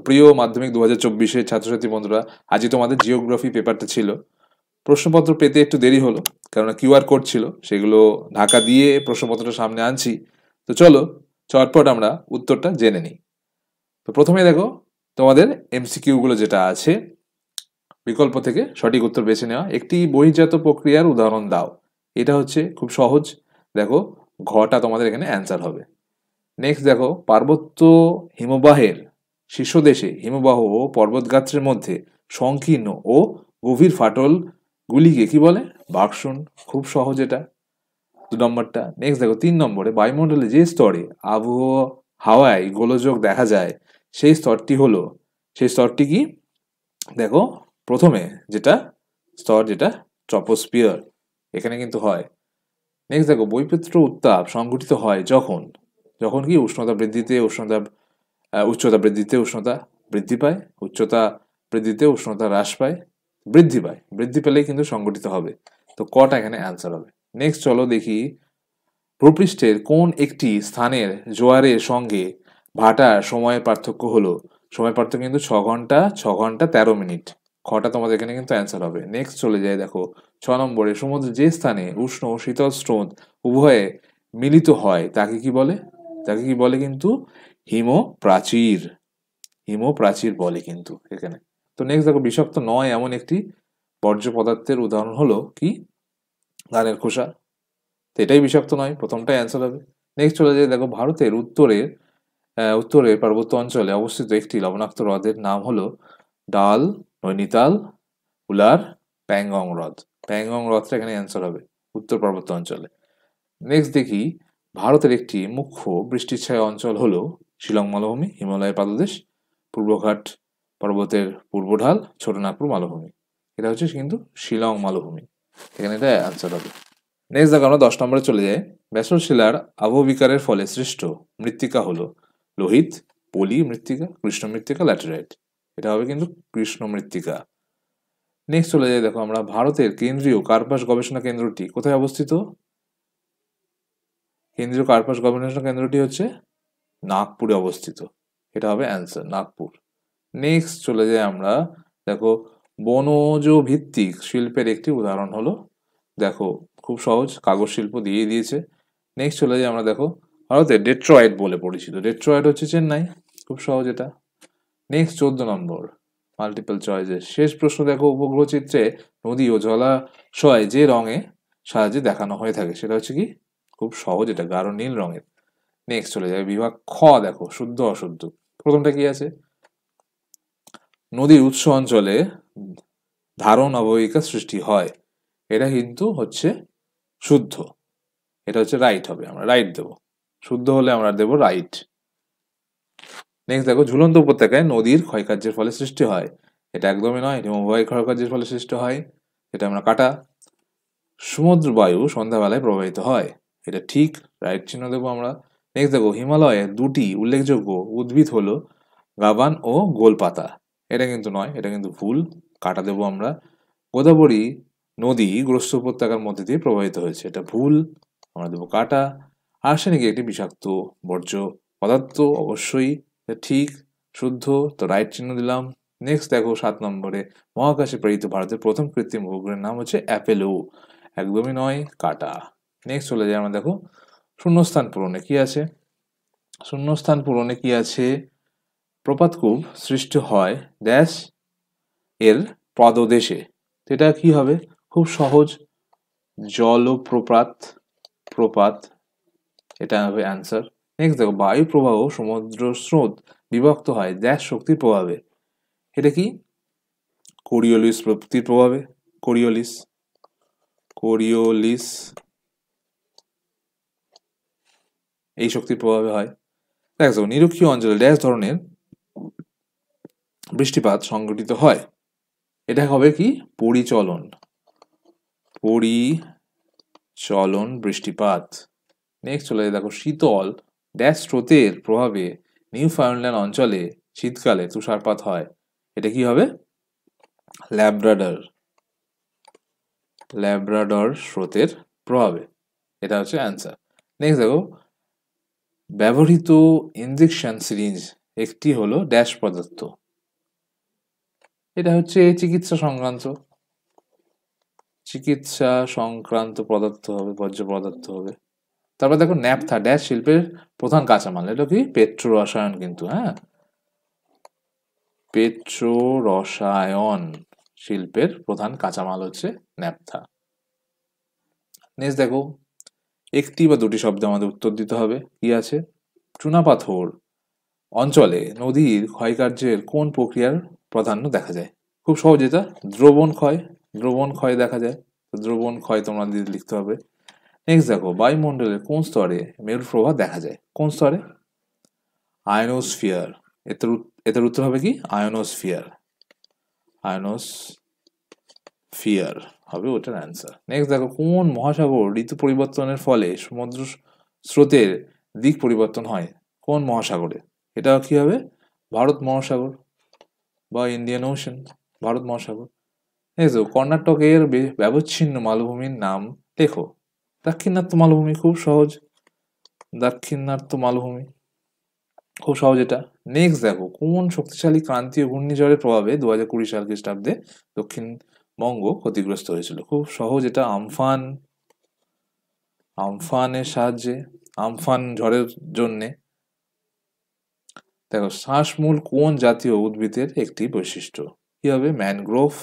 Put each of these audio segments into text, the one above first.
প্রিয় মাধ্যমিক 2024-এর ছাত্রছাত্রী বন্ধুরা, আজই তোমাদের জিওগ্রাফি পেপারটা ছিল। প্রশ্নপত্র পেতে একটু দেরি হলো, কেননা কিউআর কোড ছিল, সেগুলো ঢাকা দিয়ে প্রশ্নপত্রটা সামনে আনছি। তো চলো চটপট আমরা উত্তরটা জেনে নিই। তো প্রথমে দেখো তোমাদের এমসিকিউ গুলো যেটা আছে, বিকল্প থেকে সঠিক উত্তর বেছে নেওয়া। একটি বহির্জাত প্রক্রিয়ার উদাহরণ দাও। এটা হচ্ছে খুব সহজ। দেখো ঘটা তোমাদের এখানে অ্যান্সার হবে। নেক্সট দেখো, পার্বত্য হিমবাহের শীর্ষদেশে হিমবাহ ও পর্বতগাত্রের মধ্যে সংকীর্ণ ও গভীর ফাটল গুলিকে কি বলে? বাকসুন। খুব সহজ এটা, 2 নম্বরটা। নেক্সট দেখো 3 নম্বরে, বায়ুমণ্ডলে যে স্তরে হাওয়ায় গোলযোগ দেখা যায় সেই স্তরটি কি? দেখো প্রথমে যেটা ট্রপোস্ফিয়ার, এখানে কিন্তু হয়। নেক্সট দেখো, বৈচিত্র্য উত্তাপ সংঘটিত হয় যখন কি উষ্ণতা বৃদ্ধিতে উষ্ণতা বৃদ্ধি পায়, উচ্চতা বৃদ্ধিতে উষ্ণতা হ্রাস পায়, বৃদ্ধি পেলেই কিন্তু সংঘটিত হবে। তো কটা এখানে অ্যান্সার হবে। নেক্সট চলো দেখি, ভূপৃষ্ঠের কোন একটি স্থানের জোয়ারের সঙ্গে ভাটার সময়ের পার্থক্য সময় পার্থক্য কিন্তু 6 ঘন্টা 13 মিনিট। খটা তোমাদের এখানে কিন্তু অ্যান্সার হবে। নেক্সট চলে যায় দেখো 6 নম্বরে, সমুদ্রের যে স্থানে উষ্ণ ও শীতল স্রোত উভয়ে মিলিত হয় তাকে কি বলে? কিন্তু হিমপ্রাচীর বলে কিন্তু এখানে। তো নেক্সট দেখো, বিষাক্ত নয় এমন একটি বর্জ্য পদার্থের উদাহরণ হলো কি? ধানের খোসা। তো এটাই বিষাক্ত নয়, প্রথমটাই অ্যান্সার হবে। নেক্সট চলে যায় দেখো, ভারতের উত্তরে পার্বত্য অঞ্চলে অবস্থিত একটি লবণাক্ত হ্রদের নাম হলো ডাল, নৈনিতাল, উলার, প্যাংগং হ্রদ। প্যাংগং হ্রদটা এখানে অ্যান্সার হবে উত্তর পার্বত্য অঞ্চলে। নেক্সট দেখি, ভারতের একটি মুখ্য বৃষ্টিচ্ছায়া অঞ্চল হলো শিলং মালভূমি, হিমালয়ের পাদদেশ, পূর্বঘাট পর্বতের পূর্বঢাল, ছোটনাগপুর মালভূমি। এটা হচ্ছে কিন্তু শিলং মালভূমি, এখানে এটা অ্যান্সার হবে। নেক্সট দেখো আমরা 10 নম্বরে চলে যাই। ব্যাসল্ট শিলার আবহবিকারের ফলে সৃষ্ট মৃত্তিকা হলো লোহিত, পলি মৃত্তিকা, কৃষ্ণ মৃত্তিকা, ল্যাটেরাইট। এটা হবে কিন্তু কৃষ্ণ মৃত্তিকা। নেক্সট চলে যাই দেখো আমরা, ভারতের কেন্দ্রীয় কার্পাস গবেষণা কেন্দ্রটি কোথায় অবস্থিত? কেন্দ্রীয় কার্পাস গবেষণা কেন্দ্রটি হচ্ছে নাগপুরে অবস্থিত। এটা হবে অ্যান্সার, নাগপুর। নেক্সট চলে যাই আমরা, দেখো বনজ ভিত্তিক শিল্পের একটি উদাহরণ হলো, দেখো খুব সহজ, কাগজ শিল্প দিয়ে দিয়েছে। নেক্সট চলে যাই আমরা, দেখো ভারতের ডেট্রয়েট বলে পরিচিত, ডেট্রয়েট হচ্ছে চেন্নাই। খুব সহজ এটা। নেক্সট 14 নম্বর, মাল্টিপল চয়েসের শেষ প্রশ্ন দেখো, উপগ্রহ চিত্রে নদী ও জলাশয় যে রঙে সাহায্যে দেখানো হয়ে থাকে সেটা হচ্ছে কি? খুব সহজ এটা, গাঢ় নীল রঙের। নেক্সট চলে যায় বিভাগ খ, দেখো শুদ্ধ অশুদ্ধ। প্রথমটা কি আছে? নদীর উৎস অঞ্চলে ধারণ অববাহিকা সৃষ্টি হয়, এটা কিন্তু হচ্ছে শুদ্ধ, এটা হচ্ছে রাইট হবে, আমরা রাইট দেব। শুদ্ধ হলে আমরা দেব রাইট। নেক্সট দেখো, ঝুলন্ত উপত্যকায় নদীর ক্ষয়কার্যের ফলে সৃষ্টি হয়, এটা একদমই নয়, হিমবাহের ক্ষয়কার্যের ফলে সৃষ্টি হয়, এটা আমরা কাটা। সমুদ্র বায়ু সন্ধ্যাবেলায় প্রবাহিত হয়, এটা ঠিক, রাইট চিহ্ন দেবো আমরা। নেক্সট দেখো, হিমালয়ের 2টি উল্লেখযোগ্য উদ্ভিদ হলো গাবান ও গোলপাতা, এটা কিন্তু নয়, এটা কিন্তু ভুল, কাটা দেবো আমরা। গোদাবরী নদী গ্রস্ত উপত্যকার মধ্যে দিয়ে প্রবাহিত হয়েছে, এটা ভুল, আমরা দেবো কাটা। আর্সেনিক একটি বিষাক্ত বর্জ্য পদার্থ, অবশ্যই এটা ঠিক, শুদ্ধ, তো রাইট চিহ্ন দিলাম। নেক্সট দেখো 7 নম্বরে, মহাকাশে প্রেরিত ভারতের প্রথম কৃত্রিম উপগ্রহের নাম হচ্ছে অ্যাপেলো, একদমই নয়, কাটা। নেক্সট চলে যায় আমরা, দেখো শূন্যস্থান পূরণে কি আছে? প্রপাতকূপ সৃষ্টি হয় ড্যাশ এর পাদদেশে, এটা কি হবে? খুব সহজ, প্রপাত, এটা হবে অ্যান্সার। নেক্সট দেখো, বায়ু প্রবাহ সমুদ্র স্রোত বিভক্ত হয় ড্যাশ শক্তির প্রভাবে, এটা কি? কোরিওলিস শক্তির প্রভাবে, কোরিওলিস এই শক্তির প্রভাবে হয়। দেখো, নিরক্ষীয় অঞ্চলে ড্যাশ ধরনের বৃষ্টিপাত সংঘটিত হয়, এটা হবে কি? পরিচলন বৃষ্টিপাত। নেক্সট চলে যায় দেখো, শীতল ড্যাশ স্রোতের প্রভাবে নিউ ফাউন্ডল্যান্ড অঞ্চলে শীতকালে তুষারপাত হয়, এটা কি হবে? ল্যাব্রাডর স্রোতের প্রভাবে, এটা হচ্ছে অ্যান্সার। নেক্সট দেখো, ব্যবহৃত ইনজেকশন সিরিঞ্জ একটি হলো ড্যাশ পদার্থ। এটা হচ্ছে চিকিৎসা সংক্রান্ত পদার্থ হবে, বর্জ্য পদার্থ হবে। তারপর দেখো ন্যাপথা ড্যাশ শিল্পের প্রধান কাঁচামাল। এটা কি পেট্রো রসায়ন কিন্তু, হ্যাঁ, পেট্রো রসায়ন শিল্পের প্রধান কাঁচামাল হচ্ছে ন্যাপথা। নেক্সট দেখো একটি বা দুটি শব্দে আমাদের উত্তর দিতে হবে। কি আছে? চুনাপাথর অঞ্চলে নদীর ক্ষয়কার্যের কোন প্রক্রিয়ার প্রাধান্য দেখা যায়? খুব সহজ, এটা দ্রবণ ক্ষয় দেখা যায়। তো দ্রবণ ক্ষয় তোমরা লিখতে হবে। নেক্সট দেখো বায়ুমণ্ডলের কোন স্তরে মেরু প্রবাহ দেখা যায়? কোন স্তরে? আয়নোস্ফিয়ার। এটার উত্তর হবে কি? আয়নোস্ফিয়ার হবে ওটার অ্যান্সার। নেক্সট দেখো কোন মহাসাগর ঋতু পরিবর্তনের ফলে সমুদ্র স্রোতের দিক পরিবর্তন হয়? কোন মহাসাগরে? এটা কি হবে? ভারত মহাসাগর বা ইন্ডিয়ান ওশান, ভারত মহাসাগর। নেক্সট দেখো কর্ণাটকের ব্যবচ্ছিন্ন মালভূমির নাম লেখো। দাক্ষিণাত্য মালভূমি, খুব সহজ, দাক্ষিণাত্য মালভূমি, খুব সহজ এটা। নেক্সট দেখো কোন শক্তিশালী ক্রান্তীয় ঘূর্ণিঝড়ের প্রভাবে 2020 সাল খ্রিস্টাব্দে দক্ষিণবঙ্গ ক্ষতিগ্রস্ত হয়েছিল? খুব সহজ এটা, আমফানের সাহায্যে, আমফান ঝড়ের জন্যে। দেখো শ্বাসমূল কোন জাতীয় উদ্ভিদের একটি বৈশিষ্ট্য? কি হবে? ম্যানগ্রোভ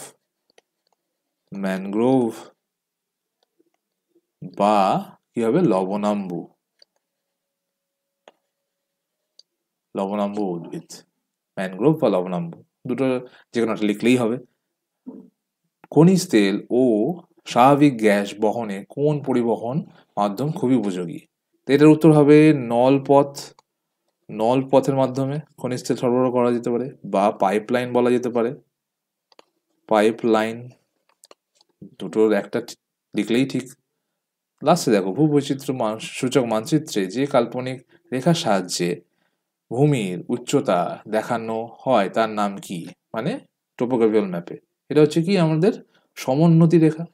বা কি হবে? লবণাম্বু উদ্ভিদ। ম্যানগ্রোভ বা লবণাম্বু, দুটো যে কোনো একটা লিখলেই হবে। খনিজ তেল ও স্বাভাবিক গ্যাস বহনে কোন পরিবহন মাধ্যম খুবই উপযোগী? তো এটার উত্তর হবে নলপথের মাধ্যমে খনিজ তেল সরবরাহ করা যেতে পারে, বা পাইপলাইন বলা যেতে পারে। পাইপলাইন, দুটোর একটা লিখলেই ঠিক। লাস্টে দেখো ভূবৈচিত্র্য সূচক মানচিত্রে যে কাল্পনিক রেখার সাহায্যে ভূমির উচ্চতা দেখানো হয় তার নাম কি? মানে টোপোগ্রাফিক্যাল ম্যাপে। এটা হচ্ছে কি? আমাদের সমোন্নতি রেখা,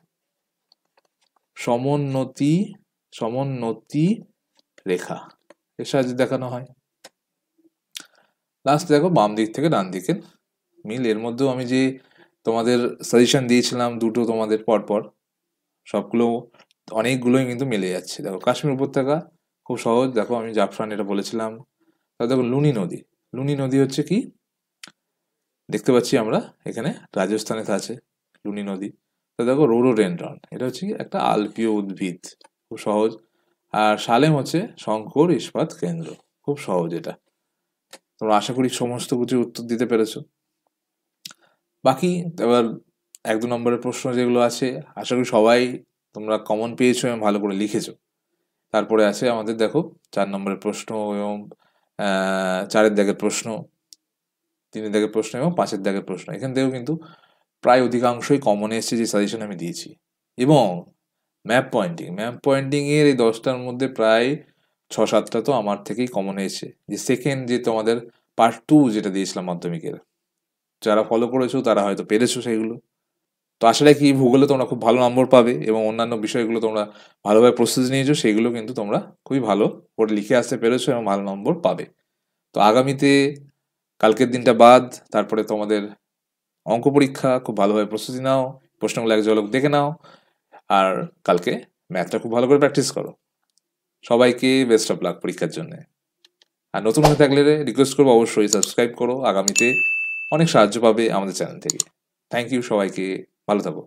সমোন্নতি রেখা, এর সাহায্যে দেখানো হয়। লাস্ট দেখো বাম দিক থেকে ডান দিকের মিল। এর মধ্যেও আমি যে তোমাদের সাজেশন দিয়েছিলাম দুটো তোমাদের পরপর, সবগুলো অনেকগুলোই কিন্তু মিলে যাচ্ছে। দেখো কাশ্মীর উপত্যকা, খুব সহজ। দেখো আমি জাফরান এটা বলেছিলাম। তাহলে দেখো লুনি নদী হচ্ছে কি? দেখতে পাচ্ছি আমরা এখানে রাজস্থানে আছে লুনি নদী। তো দেখো রোডোডেনড্রন, এটা হচ্ছে কি? একটা আলপীয় উদ্ভিদ, খুব সহজ। আর সালেম হচ্ছে শঙ্কর ইস্পাত কেন্দ্র, খুব সহজ এটা। তোমরা আশা করি সমস্ত কিছু উত্তর দিতে পেরেছো। বাকি এবার 1-2 নম্বরের প্রশ্ন যেগুলো আছে আশা করি সবাই তোমরা কমন পেয়েছো এবং ভালো করে লিখেছো। তারপরে আছে আমাদের দেখো 4 নম্বরের প্রশ্ন এবং 4-এর দাগের প্রশ্ন, 3-এর দাগের প্রশ্ন এবং 5-এর দাগের প্রশ্ন। এখান থেকেও কিন্তু প্রায় অধিকাংশই কমন এসেছে যে সাজেশন আমি দিয়েছি। এবং ম্যাপ পয়েন্টিং এর এই 10টার মধ্যে প্রায় 6-7টা তো আমার থেকেই কমন হয়েছে। যে সেকেন্ড যে তোমাদের পার্ট 2 যেটা দিয়েছিলাম মাধ্যমিকের, যারা ফলো করেছো তারা হয়তো পেরেছো সেগুলো। তো আসলে কি ভূগোলে তোমরা খুব ভালো নম্বর পাবে এবং অন্যান্য বিষয়গুলো তোমরা ভালোভাবে প্রস্তুতি নিয়েছো, সেগুলো কিন্তু তোমরা খুবই ভালো করে লিখে আসতে পেরেছো এবং ভালো নম্বর পাবে। তো আগামীতে কালকের দিনটা বাদ, তারপরে তোমাদের অঙ্ক পরীক্ষা, খুব ভালোভাবে প্রস্তুতি নাও, প্রশ্নগুলো এক ঝলক দেখে নাও, আর কালকে ম্যাথটা খুব ভালো করে প্র্যাকটিস করো। সবাইকে বেস্ট অফ লাক পরীক্ষার জন্য। আর নতুন হয়ে থাকলে রিকোয়েস্ট করবো অবশ্যই সাবস্ক্রাইব করো, আগামীতে অনেক সাহায্য পাবে আমাদের চ্যানেল থেকে। থ্যাংক ইউ সবাইকে, ভালো থাকো।